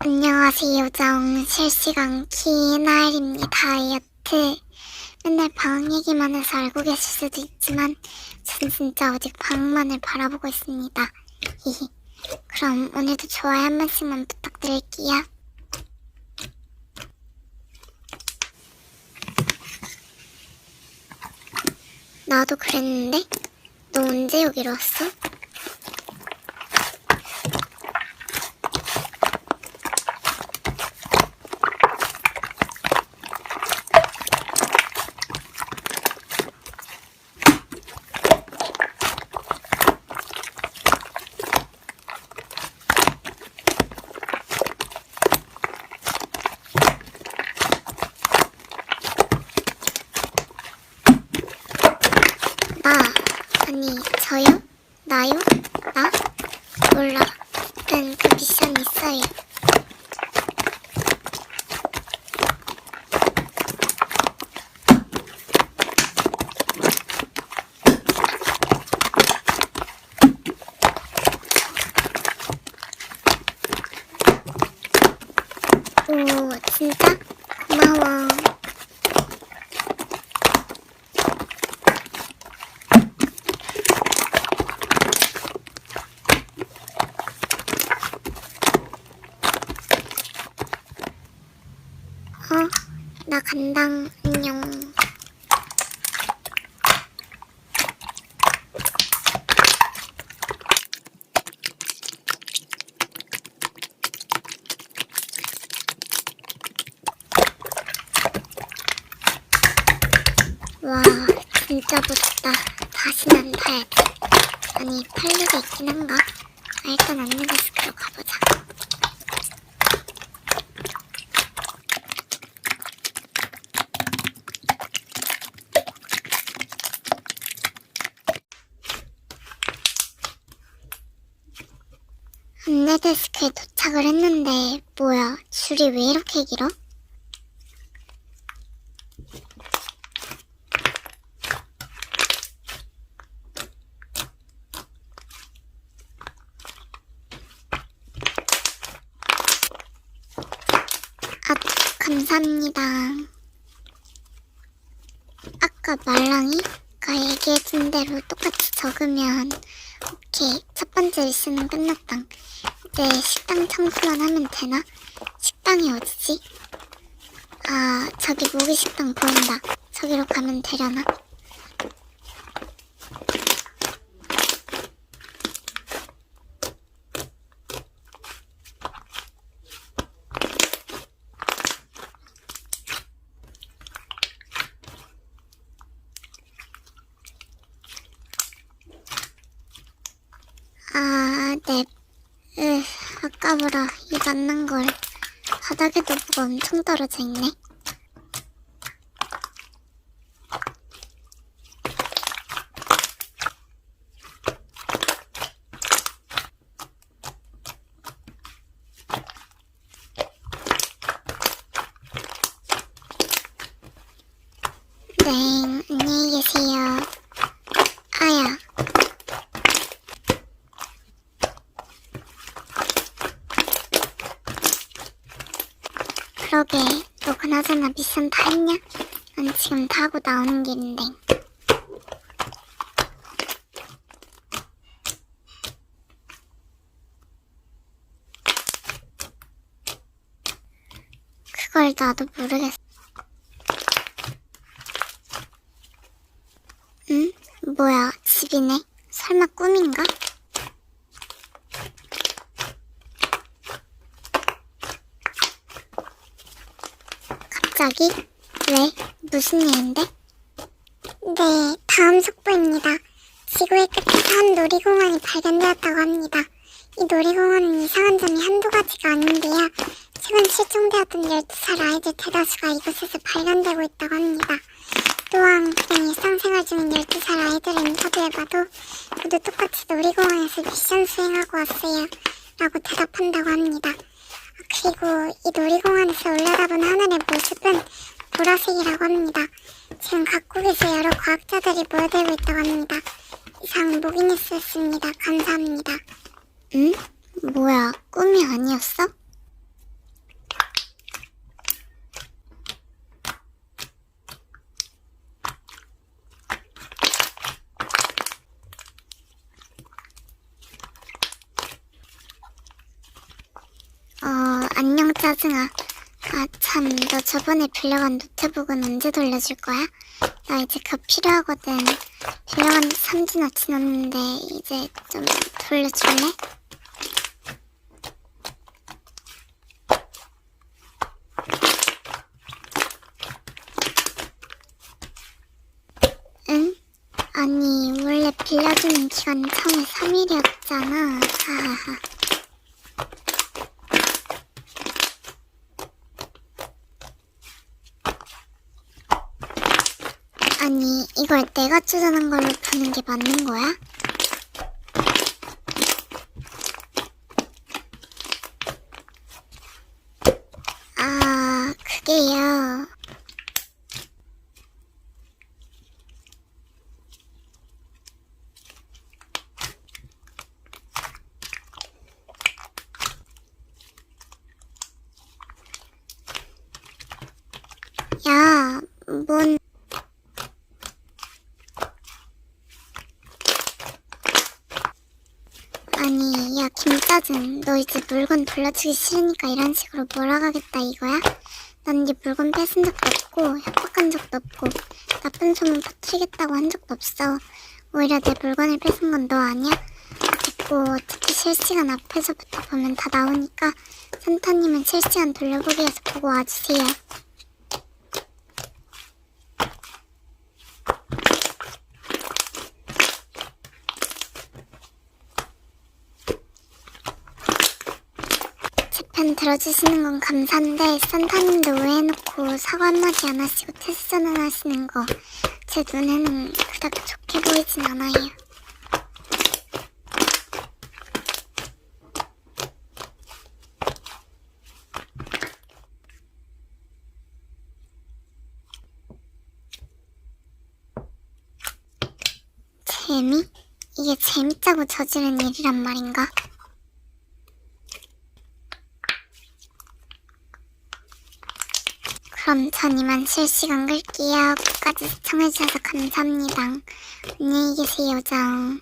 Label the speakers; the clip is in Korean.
Speaker 1: 안녕하세요. 요정 실시간 키나일입니다. 다이어트. 맨날 방학 얘기만 해서 알고 계실 수도 있지만 전 진짜 오직 방학만을 바라보고 있습니다. 히히. 그럼 오늘도 좋아요 한 번씩만 부탁드릴게요. 나도 그랬는데? 너 언제 여기로 왔어? 아니, 저요? 나요? 나? 몰라. 일단 그 미션 있어요. 오, 진짜? 고마워. 나 간당. 안녕. 와, 진짜 멋있다. 다시는 안 타야지. 아니, 팔 일이 있긴 한가? 일단 안내데스크로 가보자. 안내데스크에 도착을 했는데 뭐야, 줄이 왜 이렇게 길어? 아, 감사합니다. 아까 말랑이가 얘기해준 대로 똑같이 적으면 오케이, 첫 번째 미션은 끝났다. 이제 식당 청소만 하면 되나? 식당이 어디지? 아, 저기 모기식당 보인다. 저기로 가면 되려나? 아, 네. 아까보다 이 맞는 걸. 바닥에도 뭐가 엄청 떨어져 있네. 네, 안녕히 계세요. 아야. 그러게, 너 그나저나 미션 다 했냐? 난 지금 다 하고 나오는 길인데. 그걸 나도 모르겠어. 응? 뭐야, 집이네? 설마 꿈인가? 갑자기? 왜? 무슨 일인데? 네, 다음 속보입니다. 지구의 끝에서 한 놀이공원이 발견되었다고 합니다. 이 놀이공원은 이상한 점이 한두 가지가 아닌데요. 최근 실종되었던 12살 아이들 대다수가 이곳에서 발견되고 있다고 합니다. 또한 그냥 일상생활 중인 12살 아이들을 인터뷰해봐도 모두 똑같이 놀이공원에서 미션 수행하고 왔어요 라고 대답한다고 합니다. 그리고 이 놀이공원에서 올려다본 하늘의 모습은 보라색이라고 합니다. 지금 각국에서 여러 과학자들이 모여들고 있다고 합니다. 이상 모기뉴스였습니다. 감사합니다. 응? 뭐야, 꿈이 아니었어? 안녕 짜증아. 아 참, 너 저번에 빌려간 노트북은 언제 돌려줄 거야? 나 이제 급 필요하거든. 빌려간 지 3주나 지났는데 이제 좀 돌려줄래? 응? 아니 원래 빌려주는 기간 처음에 3일이었잖아. 하하하. 아니 이걸 내가 주문한 걸로 푸는 게 맞는 거야? 아 그게요. 야, 뭔 아니, 야, 김짜증. 너 이제 물건 돌려주기 싫으니까 이런 식으로 몰아가겠다 이거야? 난 네 물건 뺏은 적도 없고, 협박한 적도 없고, 나쁜 소문 퍼뜨리겠다고 한 적도 없어. 오히려 내 물건을 뺏은 건 너 아니야? 됐고, 어차피 실시간 앞에서부터 보면 다 나오니까, 센터님은 실시간 돌려보기에서 보고 와주세요. 제 편 들어주시는 건 감사한데 산타님도 오해해놓고 사과 한마디 안 하시고 테스트 전환하시는 거 제 눈에는 그닥 좋게 보이진 않아요. 재미? 이게 재밌자고 저지른 일이란 말인가? 그럼 전 이만 실시간 끌게요. 끝까지 시청해주셔서 감사합니다. 안녕히 계세요, 장.